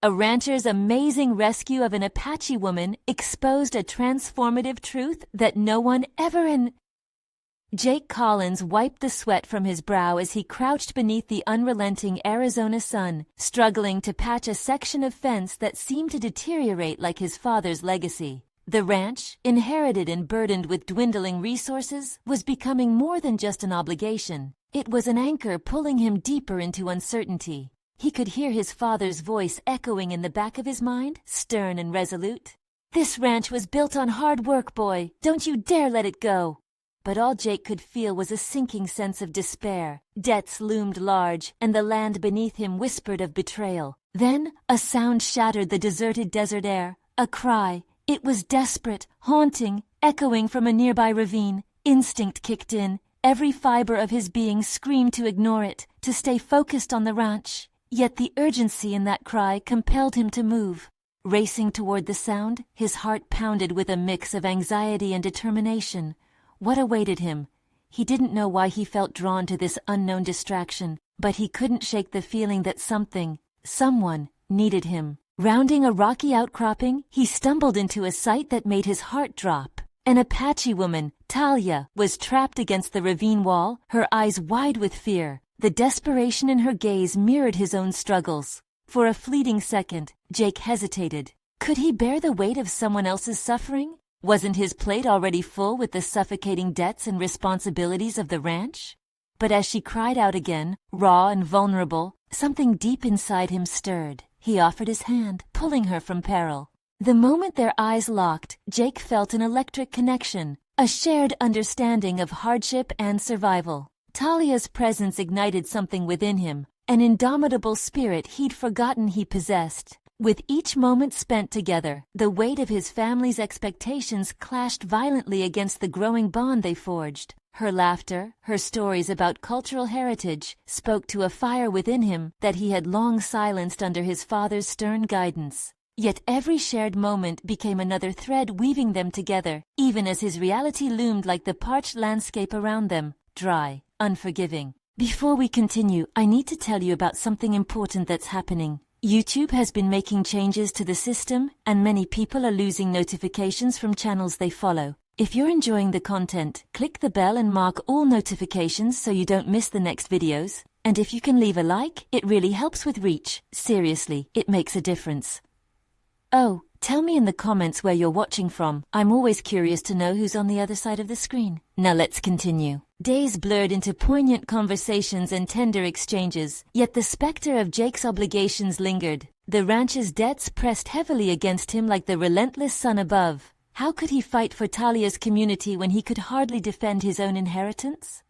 A rancher's amazing rescue of an Apache woman exposed a transformative truth that no one ever Jake Collins wiped the sweat from his brow as he crouched beneath the unrelenting Arizona sun, struggling to patch a section of fence that seemed to deteriorate like his father's legacy. The ranch, inherited and burdened with dwindling resources, was becoming more than just an obligation. It was an anchor pulling him deeper into uncertainty. He could hear his father's voice echoing in the back of his mind, stern and resolute. "This ranch was built on hard work, boy. Don't you dare let it go." But all Jake could feel was a sinking sense of despair. Debts loomed large, and the land beneath him whispered of betrayal. Then, a sound shattered the deserted desert air. A cry. It was desperate, haunting, echoing from a nearby ravine. Instinct kicked in. Every fiber of his being screamed to ignore it, to stay focused on the ranch. Yet the urgency in that cry compelled him to move. Racing toward the sound, his heart pounded with a mix of anxiety and determination. What awaited him? He didn't know why he felt drawn to this unknown distraction, but he couldn't shake the feeling that someone, needed him. Rounding a rocky outcropping, he stumbled into a sight that made his heart drop. An Apache woman, Talia, was trapped against the ravine wall, her eyes wide with fear. The desperation in her gaze mirrored his own struggles. For a fleeting second, Jake hesitated. Could he bear the weight of someone else's suffering? Wasn't his plate already full with the suffocating debts and responsibilities of the ranch? But as she cried out again, raw and vulnerable, something deep inside him stirred. He offered his hand, pulling her from peril. The moment their eyes locked, Jake felt an electric connection, a shared understanding of hardship and survival. Talia's presence ignited something within him, an indomitable spirit he'd forgotten he possessed. With each moment spent together, the weight of his family's expectations clashed violently against the growing bond they forged. Her laughter, her stories about cultural heritage, spoke to a fire within him that he had long silenced under his father's stern guidance. Yet every shared moment became another thread weaving them together, even as his reality loomed like the parched landscape around them, dry, unforgiving. Before we continue, I need to tell you about something important that's happening. YouTube has been making changes to the system, and many people are losing notifications from channels they follow. If you're enjoying the content, click the bell and mark all notifications so you don't miss the next videos. And if you can leave a like, it really helps with reach. Seriously, it makes a difference. Oh, tell me in the comments where you're watching from. I'm always curious to know who's on the other side of the screen. Now let's continue. Days blurred into poignant conversations and tender exchanges, yet the specter of Jake's obligations lingered. The ranch's debts pressed heavily against him like the relentless sun above. How could he fight for Talia's community when he could hardly defend his own inheritance?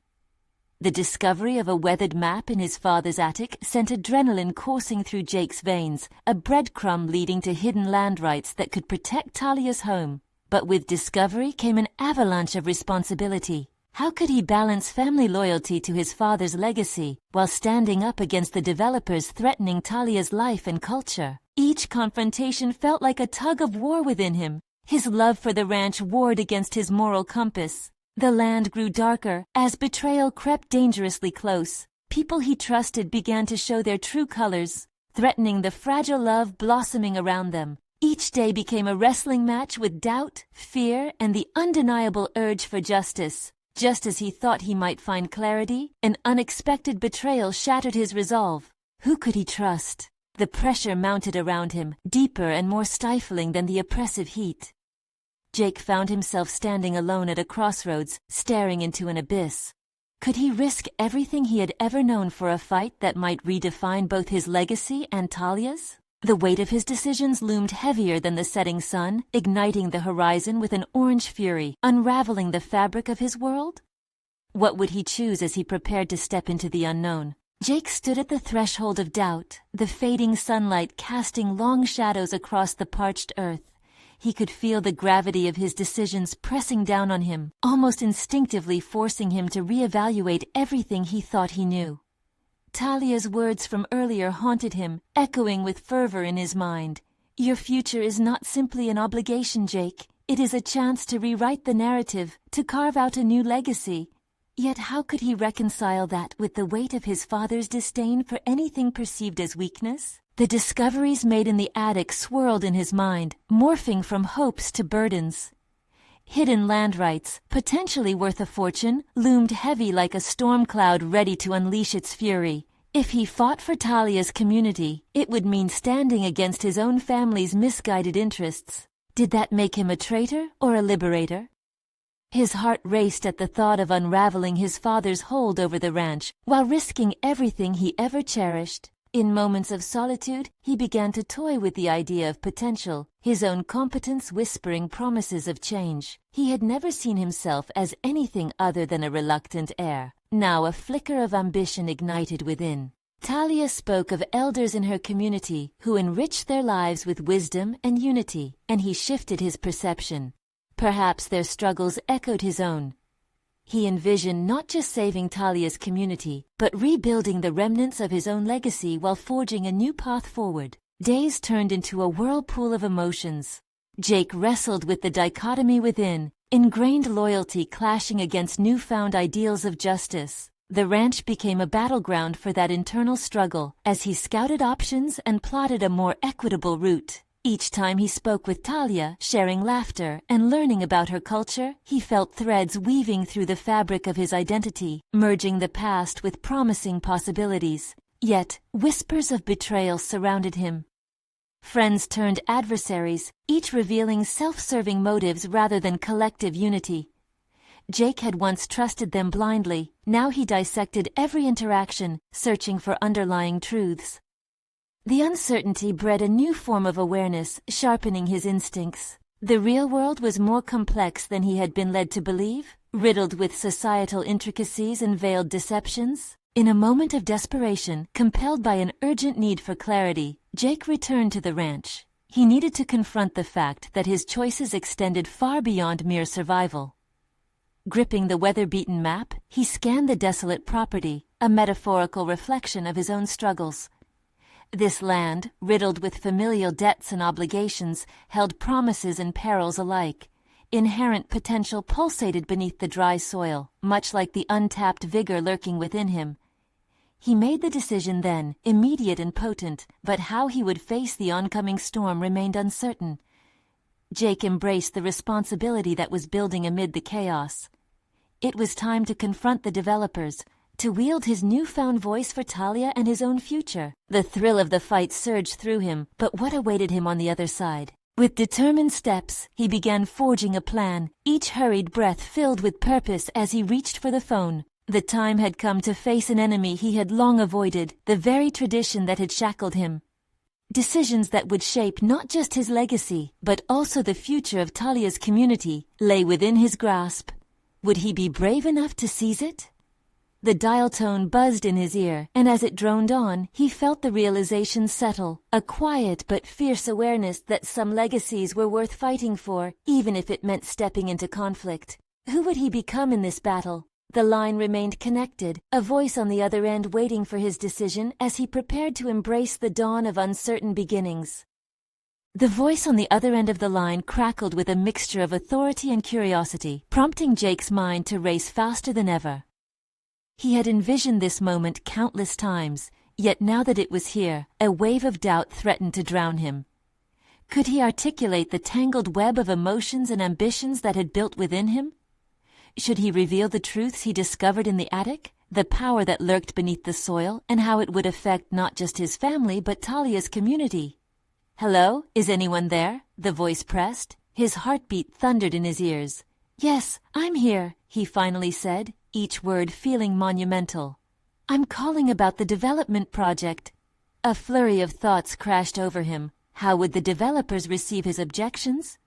The discovery of a weathered map in his father's attic sent adrenaline coursing through Jake's veins, a breadcrumb leading to hidden land rights that could protect Talia's home. But with discovery came an avalanche of responsibility. How could he balance family loyalty to his father's legacy while standing up against the developers threatening Talia's life and culture? Each confrontation felt like a tug of war within him. His love for the ranch warred against his moral compass. The land grew darker as betrayal crept dangerously close. People he trusted began to show their true colors, threatening the fragile love blossoming around them. Each day became a wrestling match with doubt, fear, and the undeniable urge for justice. Just as he thought he might find clarity, an unexpected betrayal shattered his resolve. Who could he trust? The pressure mounted around him, deeper and more stifling than the oppressive heat. Jake found himself standing alone at a crossroads, staring into an abyss. Could he risk everything he had ever known for a fight that might redefine both his legacy and Talia's? The weight of his decisions loomed heavier than the setting sun, igniting the horizon with an orange fury, unraveling the fabric of his world. What would he choose as he prepared to step into the unknown? Jake stood at the threshold of doubt, the fading sunlight casting long shadows across the parched earth. He could feel the gravity of his decisions pressing down on him, almost instinctively forcing him to reevaluate everything he thought he knew. Talia's words from earlier haunted him, echoing with fervor in his mind. Your future is not simply an obligation, Jake. It is a chance to rewrite the narrative, to carve out a new legacy. Yet how could he reconcile that with the weight of his father's disdain for anything perceived as weakness? The discoveries made in the attic swirled in his mind, morphing from hopes to burdens. Hidden land rights, potentially worth a fortune, loomed heavy like a storm cloud ready to unleash its fury. If he fought for Talia's community, it would mean standing against his own family's misguided interests. Did that make him a traitor or a liberator? His heart raced at the thought of unraveling his father's hold over the ranch, while risking everything he ever cherished. In moments of solitude, he began to toy with the idea of potential, his own competence whispering promises of change. He had never seen himself as anything other than a reluctant heir. Now a flicker of ambition ignited within. Talia spoke of elders in her community who enriched their lives with wisdom and unity, and he shifted his perception. Perhaps their struggles echoed his own. He envisioned not just saving Talia's community, but rebuilding the remnants of his own legacy while forging a new path forward. Days turned into a whirlpool of emotions. Jake wrestled with the dichotomy within, ingrained loyalty clashing against newfound ideals of justice. The ranch became a battleground for that internal struggle as he scouted options and plotted a more equitable route. Each time he spoke with Talia, sharing laughter and learning about her culture, he felt threads weaving through the fabric of his identity, merging the past with promising possibilities. Yet, whispers of betrayal surrounded him. Friends turned adversaries, each revealing self-serving motives rather than collective unity. Jake had once trusted them blindly, now he dissected every interaction, searching for underlying truths. The uncertainty bred a new form of awareness, sharpening his instincts. The real world was more complex than he had been led to believe, riddled with societal intricacies and veiled deceptions. In a moment of desperation, compelled by an urgent need for clarity, Jake returned to the ranch. He needed to confront the fact that his choices extended far beyond mere survival. Gripping the weather-beaten map, he scanned the desolate property, a metaphorical reflection of his own struggles. This land, riddled with familial debts and obligations, held promises and perils alike. Inherent potential pulsated beneath the dry soil, much like the untapped vigor lurking within him. He made the decision then, immediate and potent, but how he would face the oncoming storm remained uncertain. Jake embraced the responsibility that was building amid the chaos. It was time to confront the developers, to wield his newfound voice for Talia and his own future. The thrill of the fight surged through him, but what awaited him on the other side? With determined steps, he began forging a plan, each hurried breath filled with purpose as he reached for the phone. The time had come to face an enemy he had long avoided, the very tradition that had shackled him. Decisions that would shape not just his legacy, but also the future of Talia's community, lay within his grasp. Would he be brave enough to seize it? The dial tone buzzed in his ear, and as it droned on, he felt the realization settle, a quiet but fierce awareness that some legacies were worth fighting for, even if it meant stepping into conflict. Who would he become in this battle? The line remained connected, a voice on the other end waiting for his decision as he prepared to embrace the dawn of uncertain beginnings. The voice on the other end of the line crackled with a mixture of authority and curiosity, prompting Jake's mind to race faster than ever. He had envisioned this moment countless times, yet now that it was here, a wave of doubt threatened to drown him. Could he articulate the tangled web of emotions and ambitions that had built within him? Should he reveal the truths he discovered in the attic, the power that lurked beneath the soil, and how it would affect not just his family but Talia's community? "Hello, is anyone there?" the voice pressed. His heartbeat thundered in his ears. "Yes, I'm here," he finally said, each word feeling monumental. "I'm calling about the development project." A flurry of thoughts crashed over him. How would the developers receive his objections?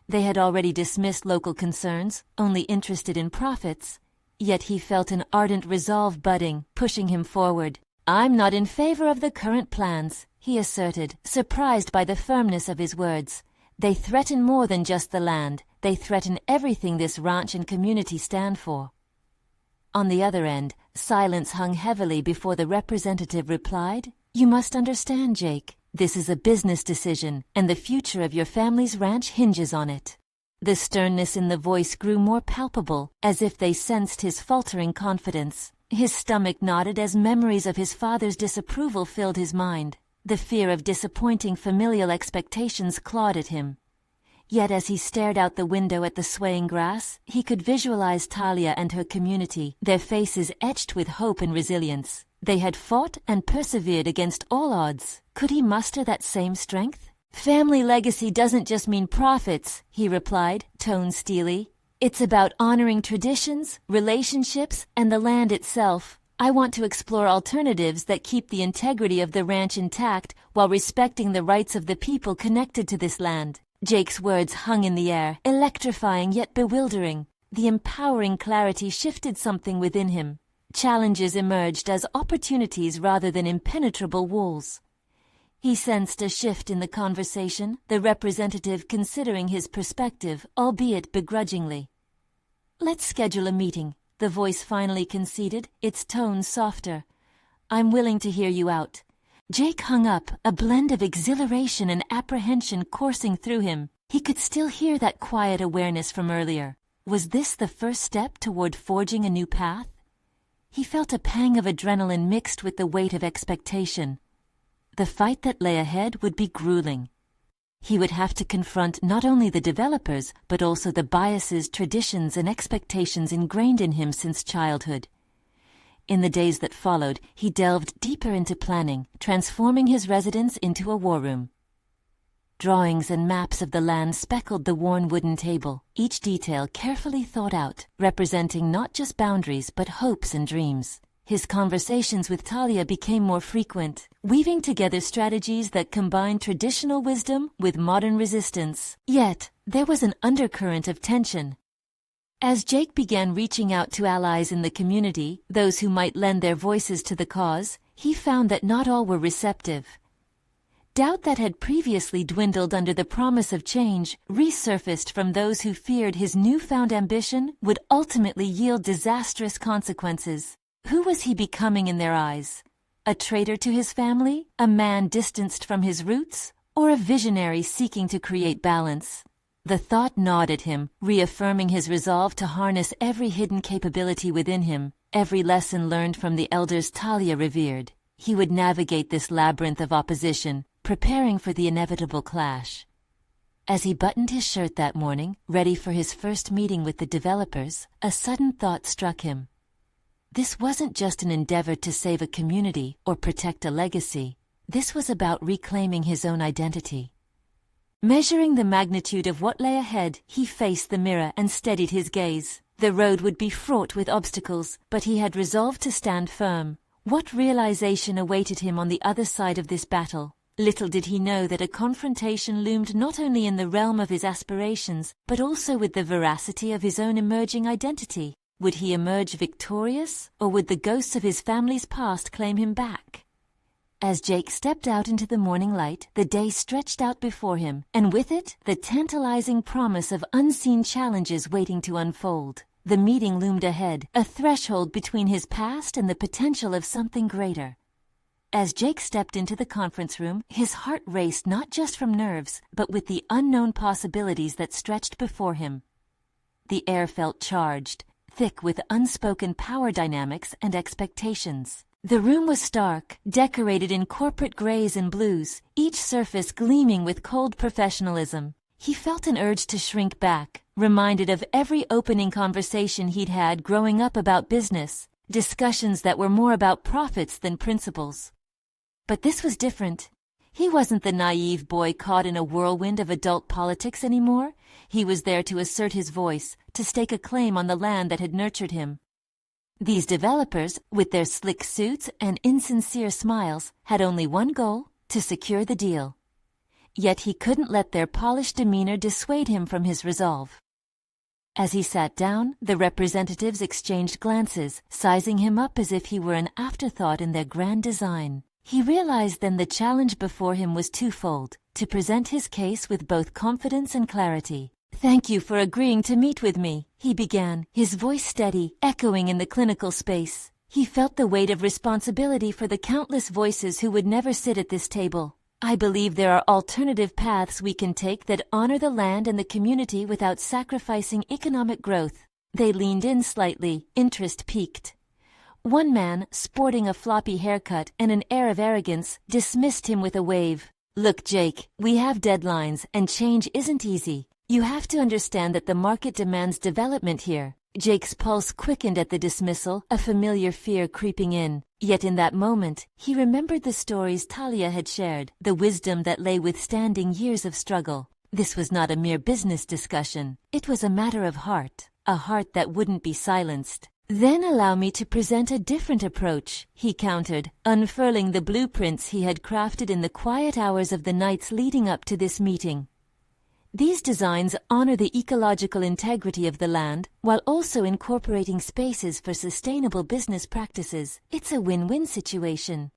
They had already dismissed local concerns, only interested in profits. Yet he felt an ardent resolve budding, pushing him forward. "I'm not in favor of the current plans," he asserted, surprised by the firmness of his words. "They threaten more than just the land. They threaten everything this ranch and community stand for." On the other end, silence hung heavily before the representative replied, "You must understand, Jake. This is a business decision, and the future of your family's ranch hinges on it." The sternness in the voice grew more palpable, as if they sensed his faltering confidence. His stomach knotted as memories of his father's disapproval filled his mind. The fear of disappointing familial expectations clawed at him. Yet as he stared out the window at the swaying grass, he could visualize Talia and her community, their faces etched with hope and resilience. They had fought and persevered against all odds. Could he muster that same strength? "Family legacy doesn't just mean profits," he replied, tone steely. "It's about honoring traditions, relationships, and the land itself. I want to explore alternatives that keep the integrity of the ranch intact while respecting the rights of the people connected to this land." Jake's words hung in the air, electrifying yet bewildering. The empowering clarity shifted something within him. Challenges emerged as opportunities rather than impenetrable walls. He sensed a shift in the conversation, the representative considering his perspective, albeit begrudgingly. "Let's schedule a meeting," the voice finally conceded, its tone softer. "I'm willing to hear you out." Jake hung up, a blend of exhilaration and apprehension coursing through him. He could still hear that quiet awareness from earlier. Was this the first step toward forging a new path? He felt a pang of adrenaline mixed with the weight of expectation. The fight that lay ahead would be grueling. He would have to confront not only the developers, but also the biases, traditions, and expectations ingrained in him since childhood. In the days that followed, he delved deeper into planning, transforming his residence into a war room. Drawings and maps of the land speckled the worn wooden table, each detail carefully thought out, representing not just boundaries but hopes and dreams. His conversations with Talia became more frequent, weaving together strategies that combined traditional wisdom with modern resistance. Yet, there was an undercurrent of tension. As Jake began reaching out to allies in the community, those who might lend their voices to the cause, he found that not all were receptive. Doubt that had previously dwindled under the promise of change resurfaced from those who feared his newfound ambition would ultimately yield disastrous consequences. Who was he becoming in their eyes? A traitor to his family? A man distanced from his roots? Or a visionary seeking to create balance? The thought gnawed at him, reaffirming his resolve to harness every hidden capability within him, every lesson learned from the elders Talia revered. He would navigate this labyrinth of opposition, preparing for the inevitable clash. As he buttoned his shirt that morning, ready for his first meeting with the developers, a sudden thought struck him. This wasn't just an endeavor to save a community or protect a legacy. This was about reclaiming his own identity. Measuring the magnitude of what lay ahead, he faced the mirror and steadied his gaze. The road would be fraught with obstacles, but he had resolved to stand firm. What realization awaited him on the other side of this battle? Little did he know that a confrontation loomed not only in the realm of his aspirations, but also with the veracity of his own emerging identity. Would he emerge victorious, or would the ghosts of his family's past claim him back? As Jake stepped out into the morning light, the day stretched out before him, and with it, the tantalizing promise of unseen challenges waiting to unfold. The meeting loomed ahead, a threshold between his past and the potential of something greater. As Jake stepped into the conference room, his heart raced not just from nerves, but with the unknown possibilities that stretched before him. The air felt charged, thick with unspoken power dynamics and expectations. The room was stark, decorated in corporate grays and blues, each surface gleaming with cold professionalism. He felt an urge to shrink back, reminded of every opening conversation he'd had growing up about business, discussions that were more about profits than principles. But this was different. He wasn't the naive boy caught in a whirlwind of adult politics anymore. He was there to assert his voice, to stake a claim on the land that had nurtured him. These developers, with their slick suits and insincere smiles, had only one goal: to secure the deal. Yet he couldn't let their polished demeanor dissuade him from his resolve. As he sat down, the representatives exchanged glances, sizing him up as if he were an afterthought in their grand design. He realized then the challenge before him was twofold: to present his case with both confidence and clarity. "Thank you for agreeing to meet with me," he began, his voice steady, echoing in the clinical space. He felt the weight of responsibility for the countless voices who would never sit at this table. "I believe there are alternative paths we can take that honor the land and the community without sacrificing economic growth." They leaned in slightly, interest piqued. One man, sporting a floppy haircut and an air of arrogance, dismissed him with a wave. "Look, Jake, we have deadlines, and change isn't easy. You have to understand that the market demands development here." Jake's pulse quickened at the dismissal, a familiar fear creeping in. Yet in that moment, he remembered the stories Talia had shared, the wisdom that lay withstanding years of struggle. This was not a mere business discussion. It was a matter of heart, a heart that wouldn't be silenced. "Then allow me to present a different approach," he countered, unfurling the blueprints he had crafted in the quiet hours of the nights leading up to this meeting. These designs honor the ecological integrity of the land, while also incorporating spaces for sustainable business practices. It's a win-win situation.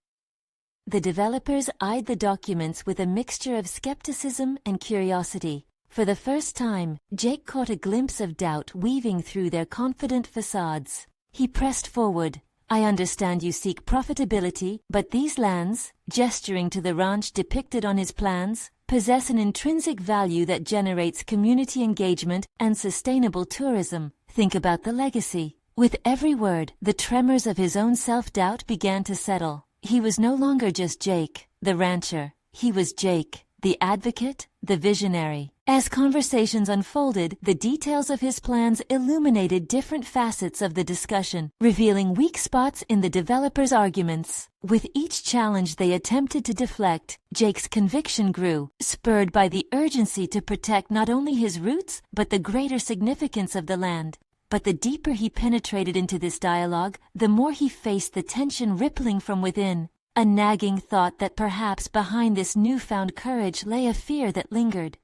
The developers eyed the documents with a mixture of skepticism and curiosity. For the first time, Jake caught a glimpse of doubt weaving through their confident facades. He pressed forward. "I understand you seek profitability, but these lands," gesturing to the ranch depicted on his plans, "possess an intrinsic value that generates community engagement and sustainable tourism. Think about the legacy." With every word, the tremors of his own self-doubt began to settle. He was no longer just Jake, the rancher. He was Jake, the advocate, the visionary. As conversations unfolded, the details of his plans illuminated different facets of the discussion, revealing weak spots in the developers' arguments. With each challenge they attempted to deflect, Jake's conviction grew, spurred by the urgency to protect not only his roots, but the greater significance of the land. But the deeper he penetrated into this dialogue, the more he faced the tension rippling from within, a nagging thought that perhaps behind this newfound courage lay a fear that lingered.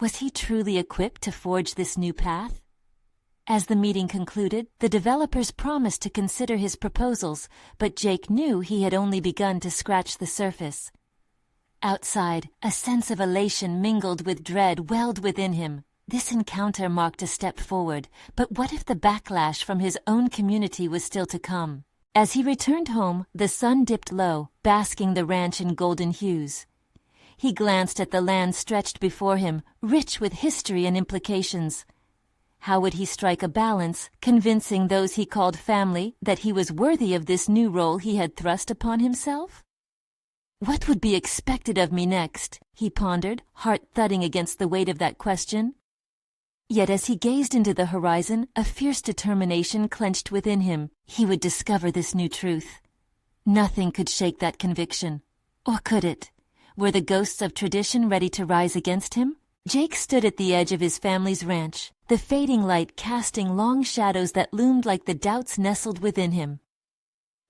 Was he truly equipped to forge this new path? As the meeting concluded, the developers promised to consider his proposals, but Jake knew he had only begun to scratch the surface. Outside, a sense of elation mingled with dread welled within him. This encounter marked a step forward, but what if the backlash from his own community was still to come? As he returned home, the sun dipped low, basking the ranch in golden hues. He glanced at the land stretched before him, rich with history and implications. How would he strike a balance, convincing those he called family that he was worthy of this new role he had thrust upon himself? "What would be expected of me next?" he pondered, heart thudding against the weight of that question. Yet as he gazed into the horizon, a fierce determination clenched within him. He would discover this new truth. Nothing could shake that conviction. Or could it? Were the ghosts of tradition ready to rise against him? Jake stood at the edge of his family's ranch, the fading light casting long shadows that loomed like the doubts nestled within him.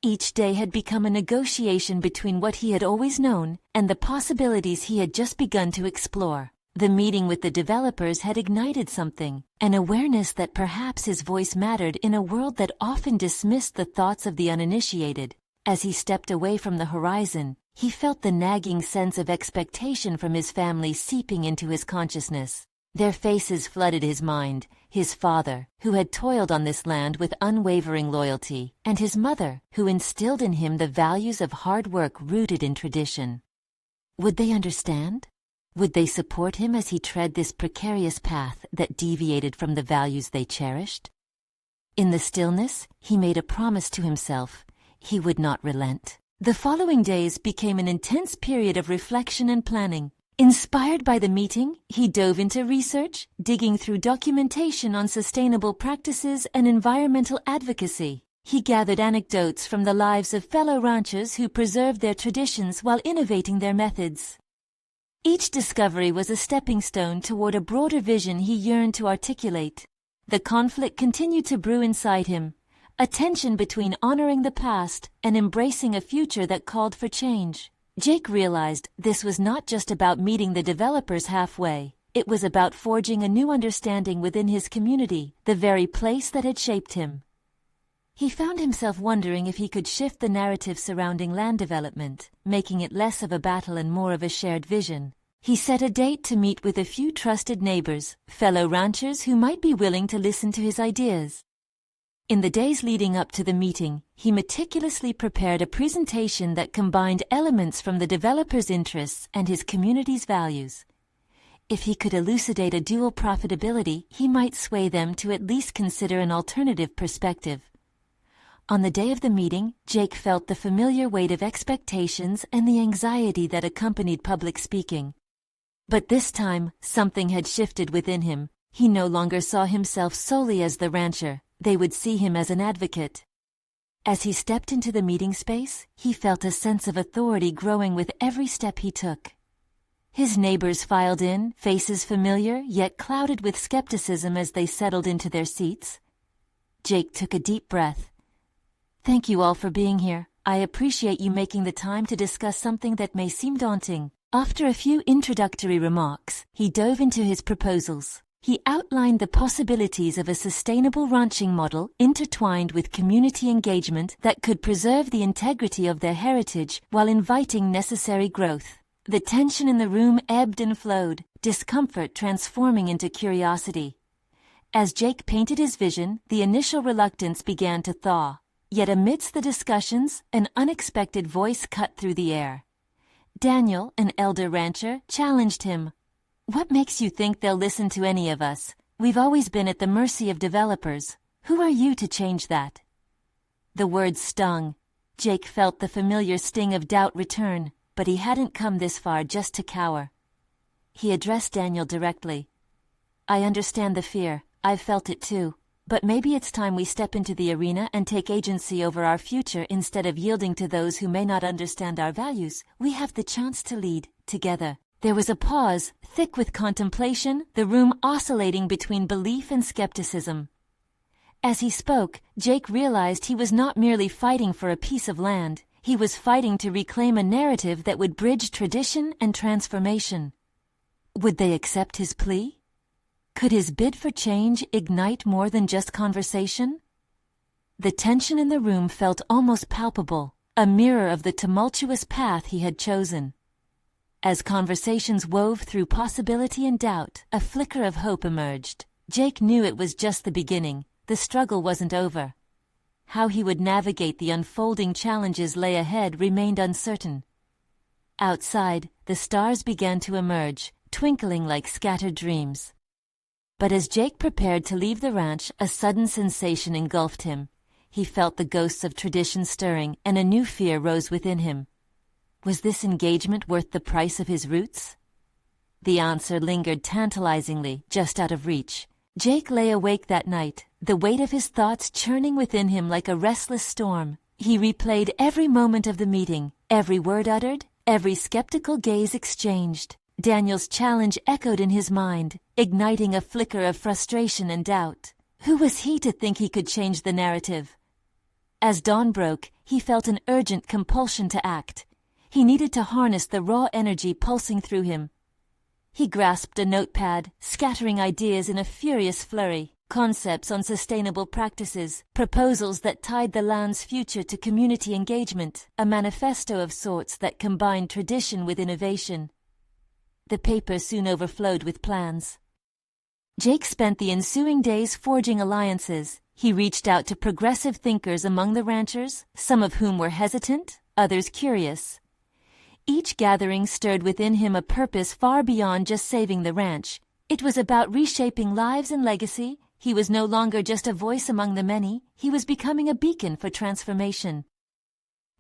Each day had become a negotiation between what he had always known and the possibilities he had just begun to explore. The meeting with the developers had ignited something, an awareness that perhaps his voice mattered in a world that often dismissed the thoughts of the uninitiated. As he stepped away from the horizon, he felt the nagging sense of expectation from his family seeping into his consciousness. Their faces flooded his mind, his father, who had toiled on this land with unwavering loyalty, and his mother, who instilled in him the values of hard work rooted in tradition. Would they understand? Would they support him as he tread this precarious path that deviated from the values they cherished? In the stillness, he made a promise to himself. He would not relent. The following days became an intense period of reflection and planning. Inspired by the meeting, he dove into research, digging through documentation on sustainable practices and environmental advocacy. He gathered anecdotes from the lives of fellow ranchers who preserved their traditions while innovating their methods. Each discovery was a stepping stone toward a broader vision he yearned to articulate. The conflict continued to brew inside him, a tension between honoring the past and embracing a future that called for change. Jake realized this was not just about meeting the developers halfway. It was about forging a new understanding within his community, the very place that had shaped him. He found himself wondering if he could shift the narrative surrounding land development, making it less of a battle and more of a shared vision. He set a date to meet with a few trusted neighbors, fellow ranchers who might be willing to listen to his ideas. In the days leading up to the meeting, he meticulously prepared a presentation that combined elements from the developer's interests and his community's values. If he could elucidate a dual profitability, he might sway them to at least consider an alternative perspective. On the day of the meeting, Jake felt the familiar weight of expectations and the anxiety that accompanied public speaking. But this time, something had shifted within him. He no longer saw himself solely as the rancher. They would see him as an advocate. As he stepped into the meeting space, he felt a sense of authority growing with every step he took. His neighbors filed in, faces familiar yet clouded with skepticism as they settled into their seats. Jake took a deep breath. "Thank you all for being here. I appreciate you making the time to discuss something that may seem daunting." After a few introductory remarks, he dove into his proposals. He outlined the possibilities of a sustainable ranching model intertwined with community engagement that could preserve the integrity of their heritage while inviting necessary growth. The tension in the room ebbed and flowed, discomfort transforming into curiosity. As Jake painted his vision, the initial reluctance began to thaw. Yet amidst the discussions, an unexpected voice cut through the air. Daniel, an elder rancher, challenged him. "What makes you think they'll listen to any of us? We've always been at the mercy of developers. Who are you to change that?" The words stung. Jake felt the familiar sting of doubt return, but he hadn't come this far just to cower. He addressed Daniel directly. "I understand the fear. I've felt it too. But maybe it's time we step into the arena and take agency over our future instead of yielding to those who may not understand our values. We have the chance to lead, together." There was a pause, thick with contemplation, the room oscillating between belief and skepticism. As he spoke, Jake realized he was not merely fighting for a piece of land. He was fighting to reclaim a narrative that would bridge tradition and transformation. Would they accept his plea? Could his bid for change ignite more than just conversation? The tension in the room felt almost palpable, a mirror of the tumultuous path he had chosen. As conversations wove through possibility and doubt, a flicker of hope emerged. Jake knew it was just the beginning. The struggle wasn't over. How he would navigate the unfolding challenges lay ahead remained uncertain. Outside, the stars began to emerge, twinkling like scattered dreams. But as Jake prepared to leave the ranch, a sudden sensation engulfed him. He felt the ghosts of tradition stirring, and a new fear rose within him. Was this engagement worth the price of his roots? The answer lingered tantalizingly, just out of reach. Jake lay awake that night, the weight of his thoughts churning within him like a restless storm. He replayed every moment of the meeting, every word uttered, every skeptical gaze exchanged. Daniel's challenge echoed in his mind, igniting a flicker of frustration and doubt. Who was he to think he could change the narrative? As dawn broke, he felt an urgent compulsion to act. He needed to harness the raw energy pulsing through him. He grasped a notepad, scattering ideas in a furious flurry. Concepts on sustainable practices, proposals that tied the land's future to community engagement, a manifesto of sorts that combined tradition with innovation. The paper soon overflowed with plans. Jake spent the ensuing days forging alliances. He reached out to progressive thinkers among the ranchers, some of whom were hesitant, others curious. Each gathering stirred within him a purpose far beyond just saving the ranch. It was about reshaping lives and legacy. He was no longer just a voice among the many. He was becoming a beacon for transformation.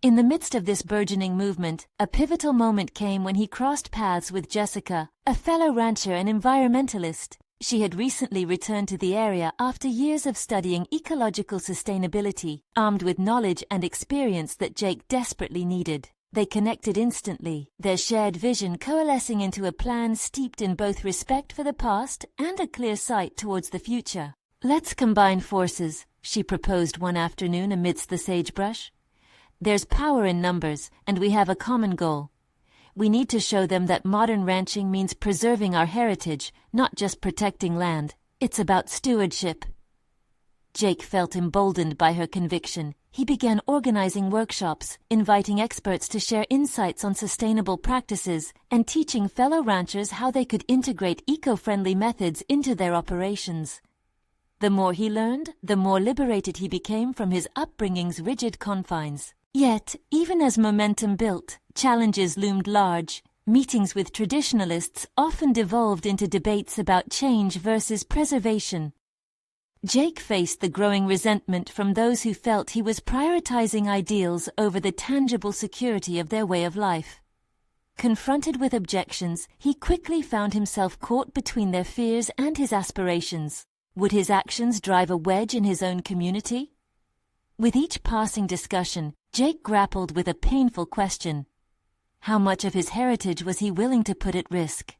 In the midst of this burgeoning movement, a pivotal moment came when he crossed paths with Jessica, a fellow rancher and environmentalist. She had recently returned to the area after years of studying ecological sustainability, armed with knowledge and experience that Jake desperately needed. They connected instantly, their shared vision coalescing into a plan steeped in both respect for the past and a clear sight towards the future. "Let's combine forces," she proposed one afternoon amidst the sagebrush. "There's power in numbers, and we have a common goal. We need to show them that modern ranching means preserving our heritage, not just protecting land. It's about stewardship." Jake felt emboldened by her conviction. He began organizing workshops, inviting experts to share insights on sustainable practices, and teaching fellow ranchers how they could integrate eco-friendly methods into their operations. The more he learned, the more liberated he became from his upbringing's rigid confines. Yet, even as momentum built, challenges loomed large. Meetings with traditionalists often devolved into debates about change versus preservation. Jake faced the growing resentment from those who felt he was prioritizing ideals over the tangible security of their way of life. Confronted with objections, he quickly found himself caught between their fears and his aspirations. Would his actions drive a wedge in his own community? With each passing discussion, Jake grappled with a painful question. How much of his heritage was he willing to put at risk?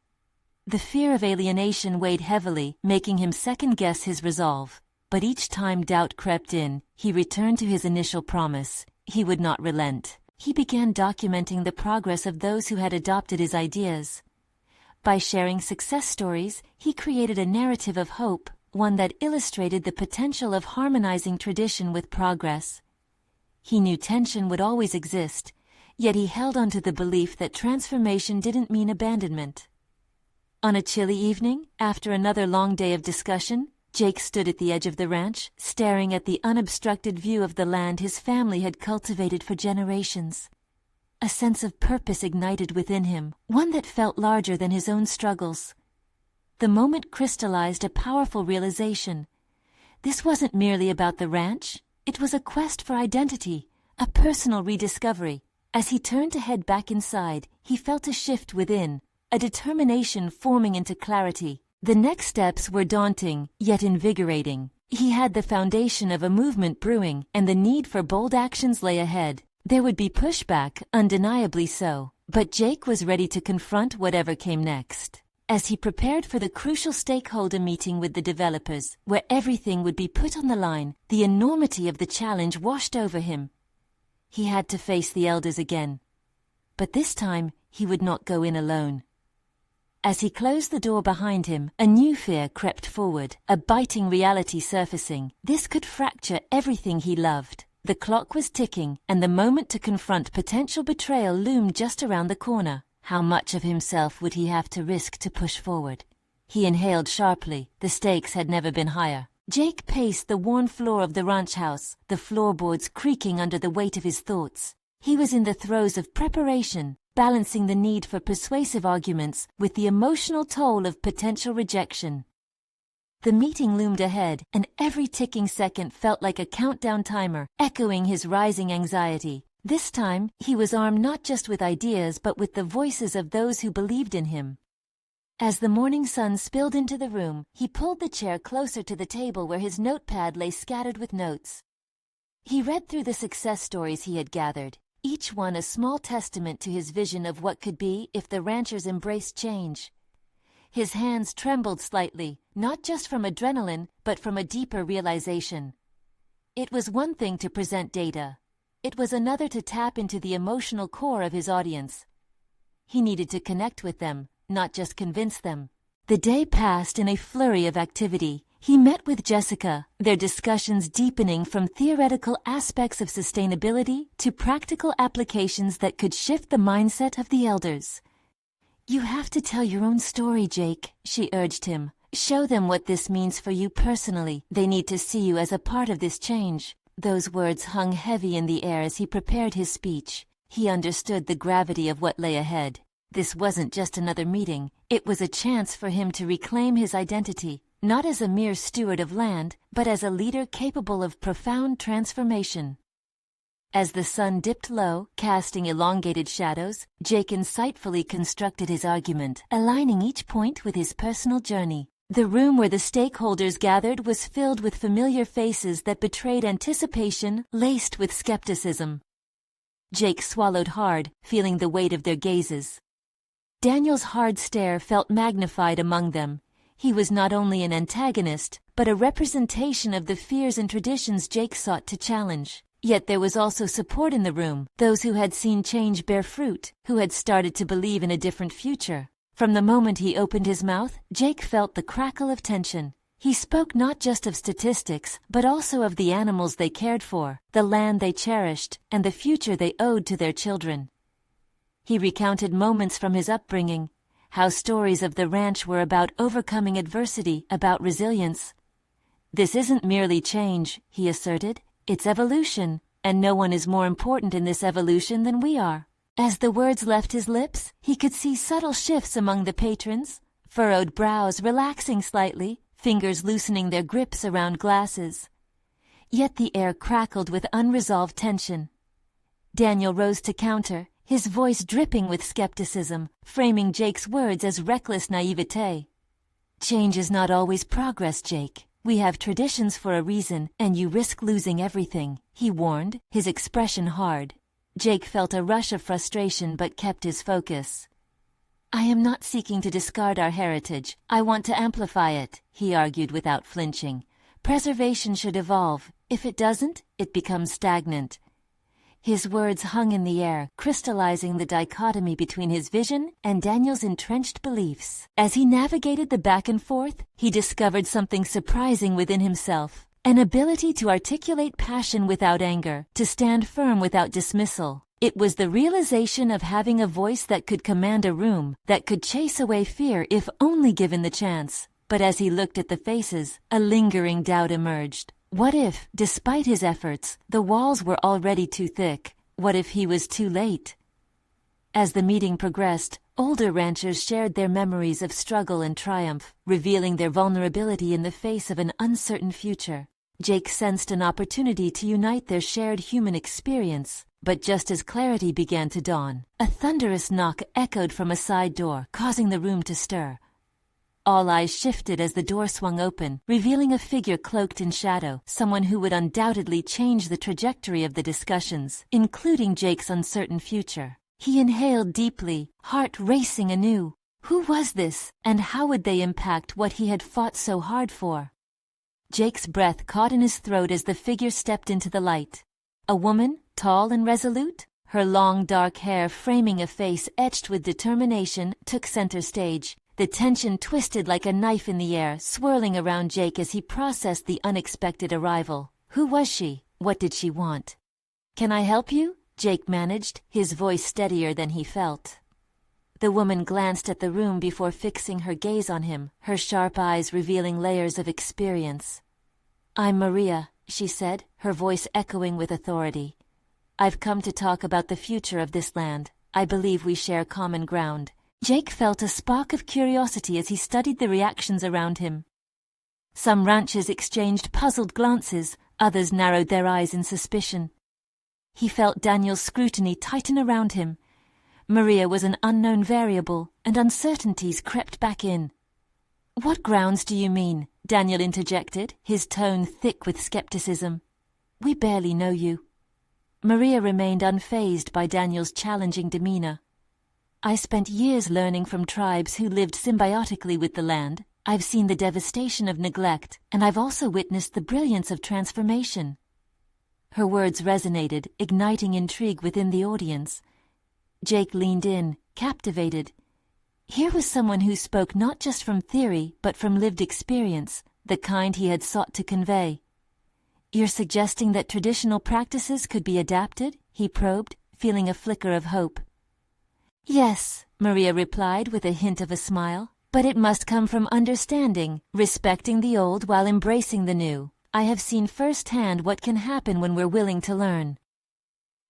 The fear of alienation weighed heavily, making him second-guess his resolve. But each time doubt crept in, he returned to his initial promise. He would not relent. He began documenting the progress of those who had adopted his ideas. By sharing success stories, he created a narrative of hope, one that illustrated the potential of harmonizing tradition with progress. He knew tension would always exist, yet he held on to the belief that transformation didn't mean abandonment. On a chilly evening, after another long day of discussion, Jake stood at the edge of the ranch, staring at the unobstructed view of the land his family had cultivated for generations. A sense of purpose ignited within him, one that felt larger than his own struggles. The moment crystallized a powerful realization. This wasn't merely about the ranch, it was a quest for identity, a personal rediscovery. As he turned to head back inside, he felt a shift within, a determination forming into clarity. The next steps were daunting, yet invigorating. He had the foundation of a movement brewing, and the need for bold actions lay ahead. There would be pushback, undeniably so, but Jake was ready to confront whatever came next. As he prepared for the crucial stakeholder meeting with the developers, where everything would be put on the line, the enormity of the challenge washed over him. He had to face the elders again. But this time, he would not go in alone. As he closed the door behind him, a new fear crept forward, a biting reality surfacing. This could fracture everything he loved. The clock was ticking, and the moment to confront potential betrayal loomed just around the corner. How much of himself would he have to risk to push forward? He inhaled sharply. The stakes had never been higher. Jake paced the worn floor of the ranch house, the floorboards creaking under the weight of his thoughts. He was in the throes of preparation, balancing the need for persuasive arguments with the emotional toll of potential rejection. The meeting loomed ahead, and every ticking second felt like a countdown timer, echoing his rising anxiety. This time, he was armed not just with ideas but with the voices of those who believed in him. As the morning sun spilled into the room, he pulled the chair closer to the table where his notepad lay scattered with notes. He read through the success stories he had gathered, each one a small testament to his vision of what could be if the ranchers embraced change. His hands trembled slightly, not just from adrenaline, but from a deeper realization. It was one thing to present data. It was another to tap into the emotional core of his audience. He needed to connect with them, not just convince them. The day passed in a flurry of activity. He met with Jessica, their discussions deepening from theoretical aspects of sustainability to practical applications that could shift the mindset of the elders. "You have to tell your own story, Jake," she urged him. "Show them what this means for you personally. They need to see you as a part of this change." Those words hung heavy in the air as he prepared his speech. He understood the gravity of what lay ahead. This wasn't just another meeting. It was a chance for him to reclaim his identity, not as a mere steward of land, but as a leader capable of profound transformation. As the sun dipped low, casting elongated shadows, Jake insightfully constructed his argument, aligning each point with his personal journey. The room where the stakeholders gathered was filled with familiar faces that betrayed anticipation, laced with skepticism. Jake swallowed hard, feeling the weight of their gazes. Daniel's hard stare felt magnified among them. He was not only an antagonist, but a representation of the fears and traditions Jake sought to challenge. Yet there was also support in the room, those who had seen change bear fruit, who had started to believe in a different future. From the moment he opened his mouth, Jake felt the crackle of tension. He spoke not just of statistics, but also of the animals they cared for, the land they cherished, and the future they owed to their children. He recounted moments from his upbringing, how stories of the ranch were about overcoming adversity, about resilience. "This isn't merely change," he asserted, "it's evolution, and no one is more important in this evolution than we are." As the words left his lips, he could see subtle shifts among the patrons, furrowed brows relaxing slightly, fingers loosening their grips around glasses. Yet the air crackled with unresolved tension. Daniel rose to counter, his voice dripping with skepticism, framing Jake's words as reckless naivete. "Change is not always progress, Jake. We have traditions for a reason, and you risk losing everything," he warned, his expression hard. Jake felt a rush of frustration but kept his focus. "I am not seeking to discard our heritage. I want to amplify it," he argued without flinching. "Preservation should evolve. If it doesn't, it becomes stagnant." His words hung in the air, crystallizing the dichotomy between his vision and Daniel's entrenched beliefs. As he navigated the back and forth, he discovered something surprising within himself. An ability to articulate passion without anger, to stand firm without dismissal. It was the realization of having a voice that could command a room, that could chase away fear if only given the chance. But as he looked at the faces, a lingering doubt emerged. What if, despite his efforts, the walls were already too thick? What if he was too late? As the meeting progressed, older ranchers shared their memories of struggle and triumph, revealing their vulnerability in the face of an uncertain future. Jake sensed an opportunity to unite their shared human experience, but just as clarity began to dawn, a thunderous knock echoed from a side door, causing the room to stir. All eyes shifted as the door swung open, revealing a figure cloaked in shadow, someone who would undoubtedly change the trajectory of the discussions, including Jake's uncertain future. He inhaled deeply, heart racing anew. Who was this, and how would they impact what he had fought so hard for? Jake's breath caught in his throat as the figure stepped into the light. A woman, tall and resolute, her long dark hair framing a face etched with determination, took center stage. The tension twisted like a knife in the air, swirling around Jake as he processed the unexpected arrival. Who was she? What did she want? "Can I help you?" Jake managed, his voice steadier than he felt. The woman glanced at the room before fixing her gaze on him, her sharp eyes revealing layers of experience. "I'm Maria," she said, her voice echoing with authority. "I've come to talk about the future of this land. I believe we share common ground." Jake felt a spark of curiosity as he studied the reactions around him. Some ranchers exchanged puzzled glances, others narrowed their eyes in suspicion. He felt Daniel's scrutiny tighten around him. Maria was an unknown variable, and uncertainties crept back in. "What grounds do you mean?" Daniel interjected, his tone thick with skepticism. "We barely know you." Maria remained unfazed by Daniel's challenging demeanor. "I spent years learning from tribes who lived symbiotically with the land. I've seen the devastation of neglect, and I've also witnessed the brilliance of transformation." Her words resonated, igniting intrigue within the audience. Jake leaned in, captivated. Here was someone who spoke not just from theory, but from lived experience, the kind he had sought to convey. "You're suggesting that traditional practices could be adapted?" he probed, feeling a flicker of hope. "Yes," Maria replied with a hint of a smile, "but it must come from understanding, respecting the old while embracing the new. I have seen firsthand what can happen when we're willing to learn."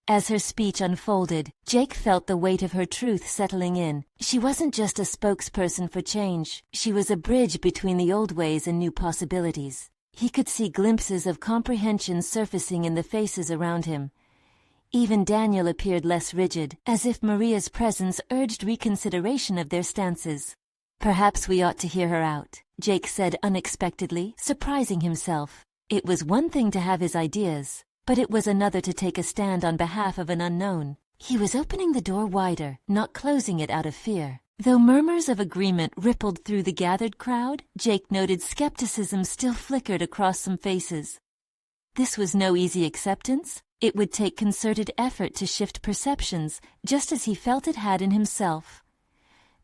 As her speech unfolded, Jake felt the weight of her truth settling in. She wasn't just a spokesperson for change, she was a bridge between the old ways and new possibilities. He could see glimpses of comprehension surfacing in the faces around him. Even Daniel appeared less rigid, as if Maria's presence urged reconsideration of their stances. "Perhaps we ought to hear her out," Jake said unexpectedly, surprising himself. It was one thing to have his ideas, but it was another to take a stand on behalf of an unknown. He was opening the door wider, not closing it out of fear. Though murmurs of agreement rippled through the gathered crowd, Jake noted skepticism still flickered across some faces. This was no easy acceptance. It would take concerted effort to shift perceptions, just as he felt it had in himself.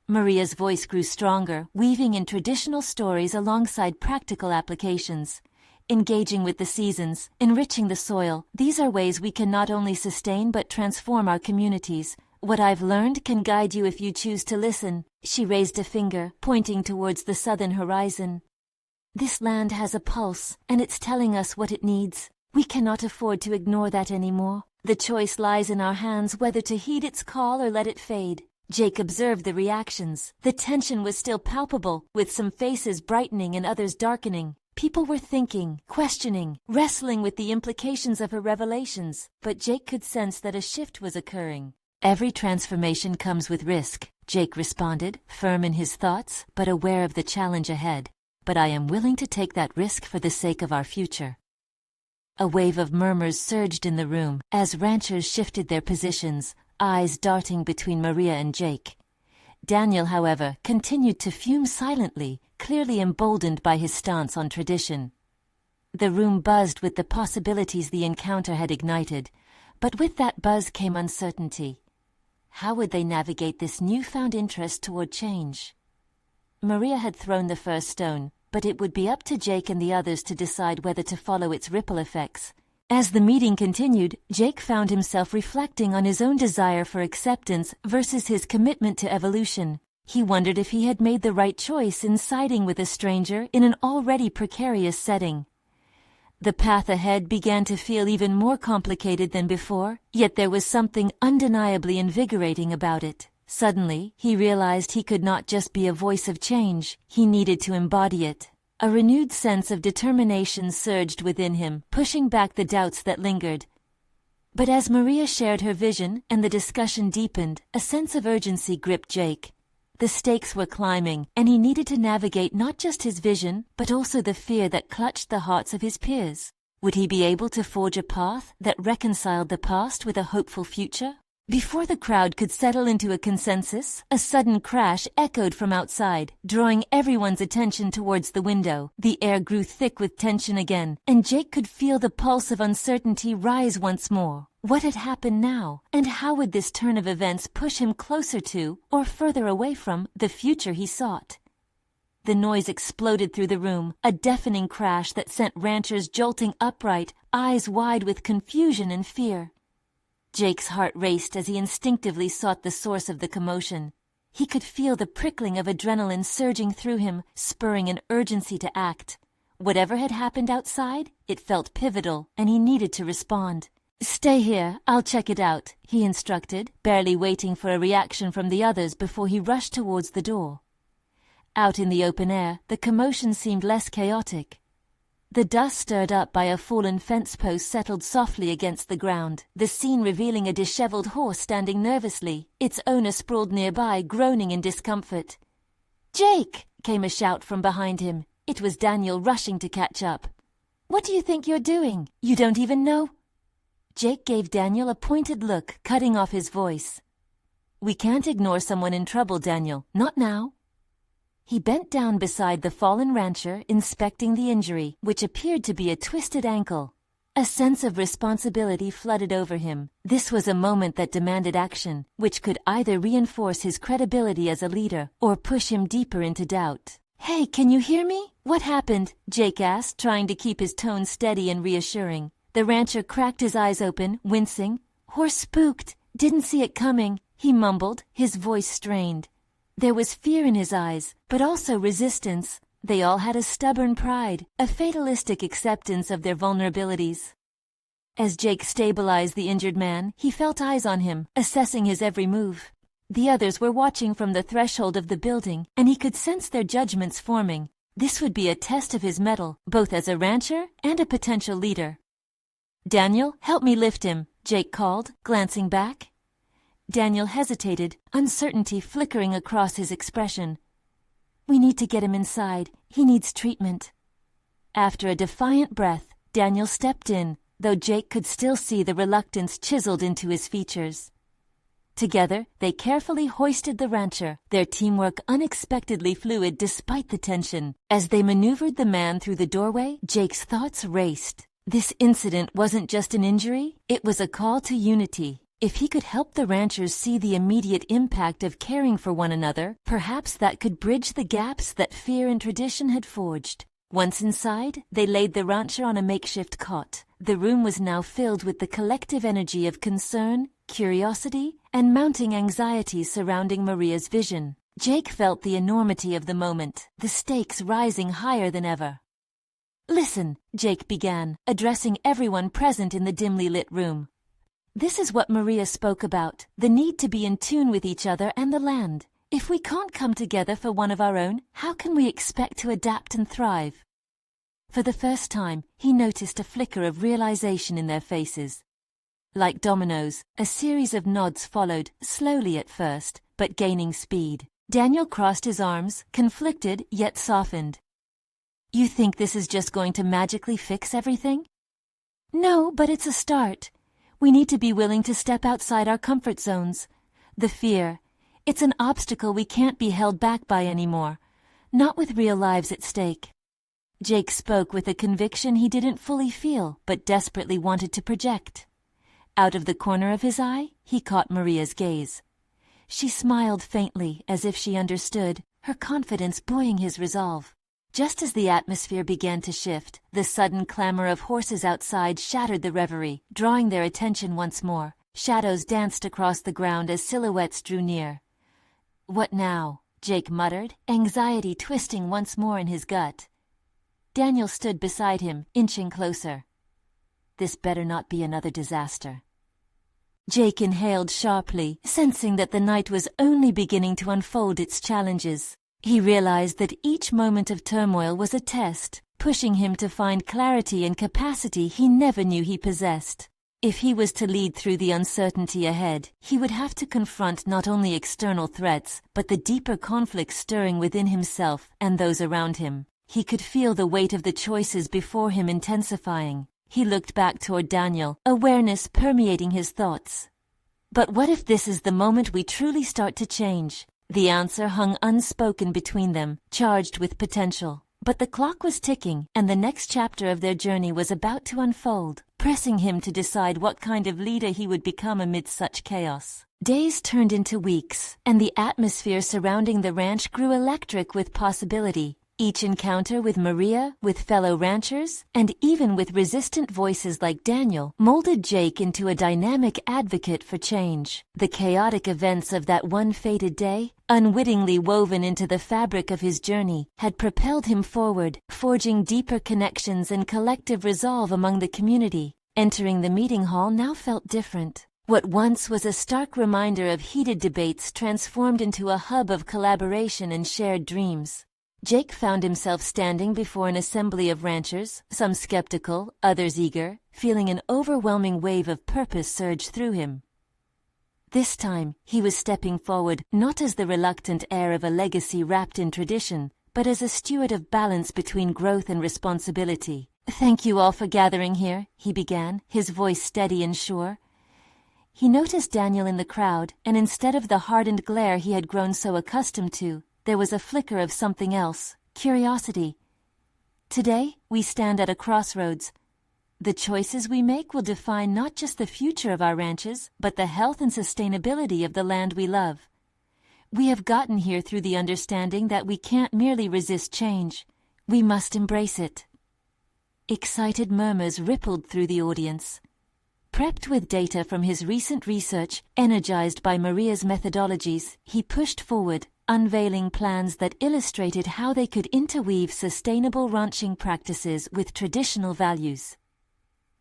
Maria's voice grew stronger, weaving in traditional stories alongside practical applications. Engaging with the seasons, enriching the soil, these are ways we can not only sustain but transform our communities. What I've learned can guide you if you choose to listen. She raised a finger, pointing towards the southern horizon. This land has a pulse, and it's telling us what it needs. We cannot afford to ignore that anymore. The choice lies in our hands whether to heed its call or let it fade. Jake observed the reactions. The tension was still palpable, with some faces brightening and others darkening. People were thinking, questioning, wrestling with the implications of her revelations, but Jake could sense that a shift was occurring. "Every transformation comes with risk," Jake responded, firm in his thoughts, but aware of the challenge ahead. "But I am willing to take that risk for the sake of our future." A wave of murmurs surged in the room as ranchers shifted their positions, eyes darting between Maria and Jake. Daniel, however, continued to fume silently, clearly emboldened by his stance on tradition. The room buzzed with the possibilities the encounter had ignited, but with that buzz came uncertainty. How would they navigate this newfound interest toward change? Maria had thrown the first stone, but it would be up to Jake and the others to decide whether to follow its ripple effects. As the meeting continued, Jake found himself reflecting on his own desire for acceptance versus his commitment to evolution. He wondered if he had made the right choice in siding with a stranger in an already precarious setting. The path ahead began to feel even more complicated than before, yet there was something undeniably invigorating about it. Suddenly, he realized he could not just be a voice of change, he needed to embody it. A renewed sense of determination surged within him, pushing back the doubts that lingered. But as Maria shared her vision and the discussion deepened, a sense of urgency gripped Jake. The stakes were climbing, and he needed to navigate not just his vision, but also the fear that clutched the hearts of his peers. Would he be able to forge a path that reconciled the past with a hopeful future? Before the crowd could settle into a consensus, a sudden crash echoed from outside, drawing everyone's attention towards the window. The air grew thick with tension again, and Jake could feel the pulse of uncertainty rise once more. What had happened now, and how would this turn of events push him closer to, or further away from, the future he sought? The noise exploded through the room, a deafening crash that sent ranchers jolting upright, eyes wide with confusion and fear. Jake's heart raced as he instinctively sought the source of the commotion. He could feel the prickling of adrenaline surging through him, spurring an urgency to act. Whatever had happened outside, it felt pivotal, and he needed to respond. "Stay here, I'll check it out," he instructed, barely waiting for a reaction from the others before he rushed towards the door. Out in the open air, the commotion seemed less chaotic. The dust stirred up by a fallen fence post settled softly against the ground, the scene revealing a disheveled horse standing nervously, its owner sprawled nearby, groaning in discomfort. "Jake!" came a shout from behind him. It was Daniel rushing to catch up. "What do you think you're doing? You don't even know?" Jake gave Daniel a pointed look, cutting off his voice. "We can't ignore someone in trouble, Daniel. Not now." He bent down beside the fallen rancher, inspecting the injury, which appeared to be a twisted ankle. A sense of responsibility flooded over him. This was a moment that demanded action, which could either reinforce his credibility as a leader or push him deeper into doubt. "Hey, can you hear me? What happened?" Jake asked, trying to keep his tone steady and reassuring. The rancher cracked his eyes open, wincing. "Horse spooked. Didn't see it coming," he mumbled, his voice strained. There was fear in his eyes, but also resistance. They all had a stubborn pride, a fatalistic acceptance of their vulnerabilities. As Jake stabilized the injured man, he felt eyes on him, assessing his every move. The others were watching from the threshold of the building, and he could sense their judgments forming. This would be a test of his mettle, both as a rancher and a potential leader. "Daniel, help me lift him," Jake called, glancing back. Daniel hesitated, uncertainty flickering across his expression. "We need to get him inside. He needs treatment." After a defiant breath, Daniel stepped in, though Jake could still see the reluctance chiseled into his features. Together, they carefully hoisted the rancher, their teamwork unexpectedly fluid despite the tension. As they maneuvered the man through the doorway, Jake's thoughts raced. This incident wasn't just an injury, it was a call to unity. If he could help the ranchers see the immediate impact of caring for one another, perhaps that could bridge the gaps that fear and tradition had forged. Once inside, they laid the rancher on a makeshift cot. The room was now filled with the collective energy of concern, curiosity, and mounting anxiety surrounding Maria's vision. Jake felt the enormity of the moment, the stakes rising higher than ever. "Listen," Jake began, addressing everyone present in the dimly lit room. This is what Maria spoke about, the need to be in tune with each other and the land. If we can't come together for one of our own, how can we expect to adapt and thrive? For the first time, he noticed a flicker of realization in their faces. Like dominoes, a series of nods followed, slowly at first, but gaining speed. Daniel crossed his arms, conflicted yet softened. You think this is just going to magically fix everything? No, but it's a start. We need to be willing to step outside our comfort zones. The fear, it's an obstacle we can't be held back by anymore, not with real lives at stake. Jake spoke with a conviction he didn't fully feel, but desperately wanted to project. Out of the corner of his eye, he caught Maria's gaze. She smiled faintly, as if she understood, her confidence buoying his resolve. Just as the atmosphere began to shift, the sudden clamor of horses outside shattered the reverie, drawing their attention once more. Shadows danced across the ground as silhouettes drew near. What now? Jake muttered, anxiety twisting once more in his gut. Daniel stood beside him, inching closer. This better not be another disaster. Jake inhaled sharply, sensing that the night was only beginning to unfold its challenges. He realized that each moment of turmoil was a test, pushing him to find clarity and capacity he never knew he possessed. If he was to lead through the uncertainty ahead, he would have to confront not only external threats, but the deeper conflicts stirring within himself and those around him. He could feel the weight of the choices before him intensifying. He looked back toward Daniel, awareness permeating his thoughts. But what if this is the moment we truly start to change? The answer hung unspoken between them, charged with potential. But the clock was ticking, and the next chapter of their journey was about to unfold, pressing him to decide what kind of leader he would become amid such chaos. Days turned into weeks, and the atmosphere surrounding the ranch grew electric with possibility. Each encounter with Maria, with fellow ranchers, and even with resistant voices like Daniel, molded Jake into a dynamic advocate for change. The chaotic events of that one fated day, unwittingly woven into the fabric of his journey, had propelled him forward, forging deeper connections and collective resolve among the community. Entering the meeting hall now felt different. What once was a stark reminder of heated debates transformed into a hub of collaboration and shared dreams. Jake found himself standing before an assembly of ranchers, some skeptical, others eager, feeling an overwhelming wave of purpose surge through him. This time, he was stepping forward, not as the reluctant heir of a legacy wrapped in tradition, but as a steward of balance between growth and responsibility. "Thank you all for gathering here," he began, his voice steady and sure. He noticed Daniel in the crowd, and instead of the hardened glare he had grown so accustomed to, there was a flicker of something else, curiosity. Today, we stand at a crossroads. The choices we make will define not just the future of our ranches, but the health and sustainability of the land we love. We have gotten here through the understanding that we can't merely resist change. We must embrace it. Excited murmurs rippled through the audience. Prepped with data from his recent research, energized by Maria's methodologies, he pushed forward, unveiling plans that illustrated how they could interweave sustainable ranching practices with traditional values.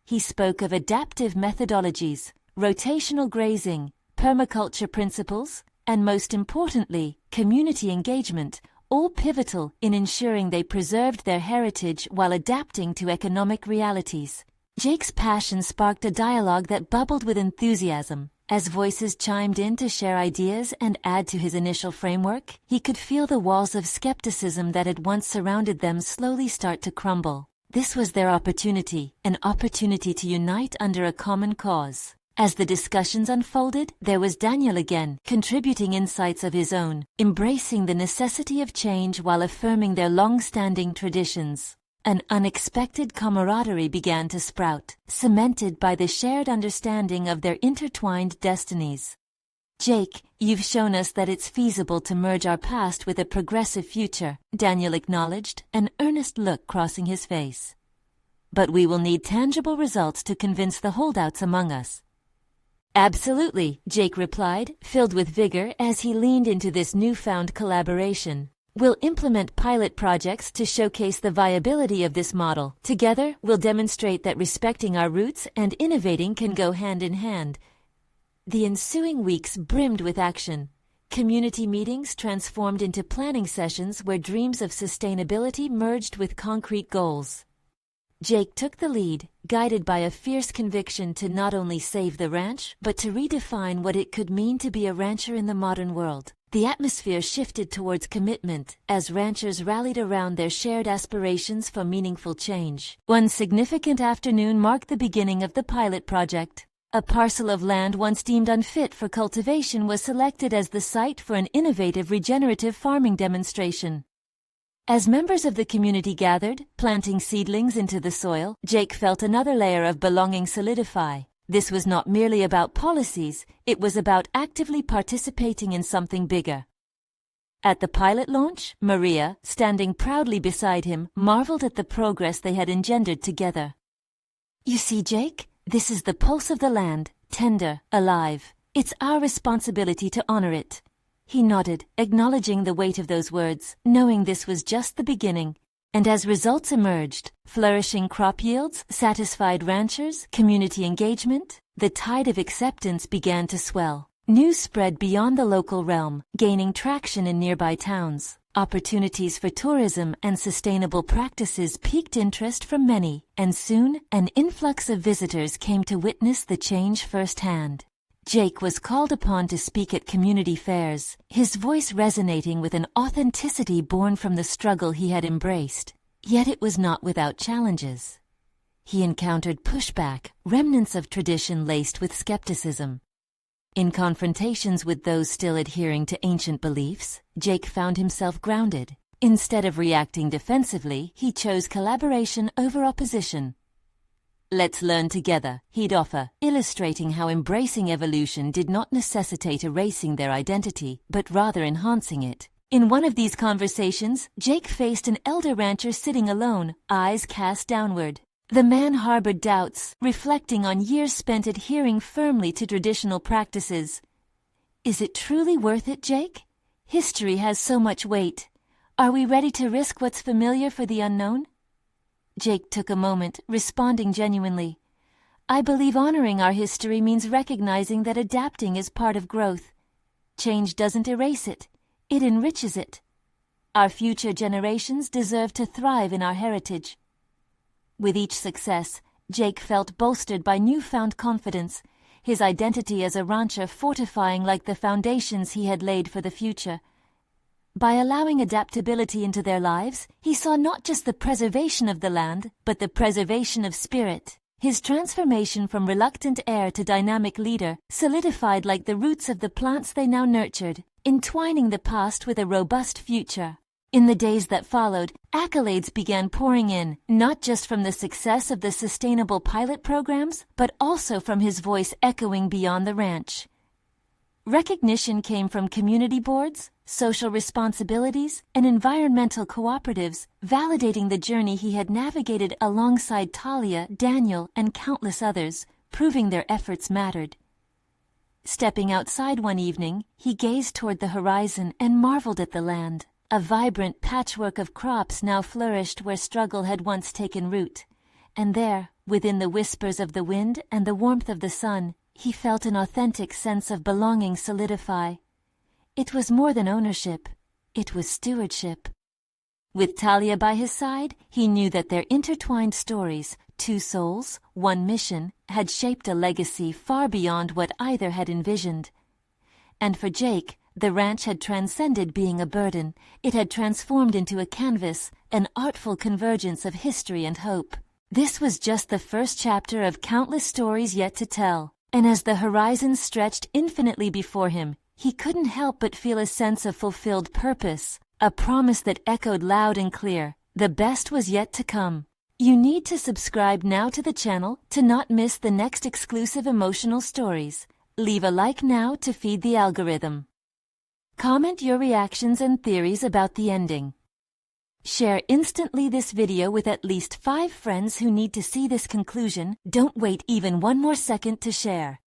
He spoke of adaptive methodologies, rotational grazing, permaculture principles, and most importantly, community engagement, all pivotal in ensuring they preserved their heritage while adapting to economic realities. Jake's passion sparked a dialogue that bubbled with enthusiasm. As voices chimed in to share ideas and add to his initial framework, he could feel the walls of skepticism that had once surrounded them slowly start to crumble. This was their opportunity, an opportunity to unite under a common cause. As the discussions unfolded, there was Daniel again, contributing insights of his own, embracing the necessity of change while affirming their long-standing traditions. An unexpected camaraderie began to sprout, cemented by the shared understanding of their intertwined destinies. "Jake, you've shown us that it's feasible to merge our past with a progressive future," Daniel acknowledged, an earnest look crossing his face. "But we will need tangible results to convince the holdouts among us." "Absolutely," Jake replied, filled with vigor as he leaned into this newfound collaboration. We'll implement pilot projects to showcase the viability of this model. Together, we'll demonstrate that respecting our roots and innovating can go hand in hand. The ensuing weeks brimmed with action. Community meetings transformed into planning sessions where dreams of sustainability merged with concrete goals. Jake took the lead, guided by a fierce conviction to not only save the ranch, but to redefine what it could mean to be a rancher in the modern world. The atmosphere shifted towards commitment as ranchers rallied around their shared aspirations for meaningful change. One significant afternoon marked the beginning of the pilot project. A parcel of land once deemed unfit for cultivation was selected as the site for an innovative regenerative farming demonstration. As members of the community gathered, planting seedlings into the soil, Jake felt another layer of belonging solidify. This was not merely about policies, it was about actively participating in something bigger. At the pilot launch, Maria, standing proudly beside him, marveled at the progress they had engendered together. "You see, Jake? This is the pulse of the land, tender, alive. It's our responsibility to honor it." He nodded, acknowledging the weight of those words, knowing this was just the beginning. And as results emerged, flourishing crop yields, satisfied ranchers, community engagement, the tide of acceptance began to swell. News spread beyond the local realm, gaining traction in nearby towns. Opportunities for tourism and sustainable practices piqued interest from many, and soon an influx of visitors came to witness the change firsthand. Jake was called upon to speak at community fairs, his voice resonating with an authenticity born from the struggle he had embraced. Yet it was not without challenges. He encountered pushback, remnants of tradition laced with skepticism. In confrontations with those still adhering to ancient beliefs, Jake found himself grounded. Instead of reacting defensively, he chose collaboration over opposition. "Let's learn together," he'd offer, illustrating how embracing evolution did not necessitate erasing their identity, but rather enhancing it. In one of these conversations, Jake faced an elder rancher sitting alone, eyes cast downward. The man harbored doubts, reflecting on years spent adhering firmly to traditional practices. "Is it truly worth it, Jake? History has so much weight. Are we ready to risk what's familiar for the unknown?" Jake took a moment, responding genuinely. "I believe honoring our history means recognizing that adapting is part of growth. Change doesn't erase it, it enriches it. Our future generations deserve to thrive in our heritage." With each success, Jake felt bolstered by newfound confidence, his identity as a rancher fortifying like the foundations he had laid for the future. By allowing adaptability into their lives, he saw not just the preservation of the land, but the preservation of spirit. His transformation from reluctant heir to dynamic leader solidified like the roots of the plants they now nurtured, entwining the past with a robust future. In the days that followed, accolades began pouring in, not just from the success of the sustainable pilot programs, but also from his voice echoing beyond the ranch. Recognition came from community boards, social responsibilities, and environmental cooperatives, validating the journey he had navigated alongside Talia, Daniel, and countless others, proving their efforts mattered. Stepping outside one evening, he gazed toward the horizon and marveled at the land. A vibrant patchwork of crops now flourished where struggle had once taken root. And there, within the whispers of the wind and the warmth of the sun, he felt an authentic sense of belonging solidify. It was more than ownership, it was stewardship. With Talia by his side, he knew that their intertwined stories, two souls, one mission, had shaped a legacy far beyond what either had envisioned. And for Jake, the ranch had transcended being a burden. It had transformed into a canvas, an artful convergence of history and hope. This was just the first chapter of countless stories yet to tell. And as the horizon stretched infinitely before him, he couldn't help but feel a sense of fulfilled purpose, a promise that echoed loud and clear. The best was yet to come. You need to subscribe now to the channel to not miss the next exclusive emotional stories. Leave a like now to feed the algorithm. Comment your reactions and theories about the ending. Share instantly this video with at least 5 friends who need to see this conclusion. Don't wait even one more second to share.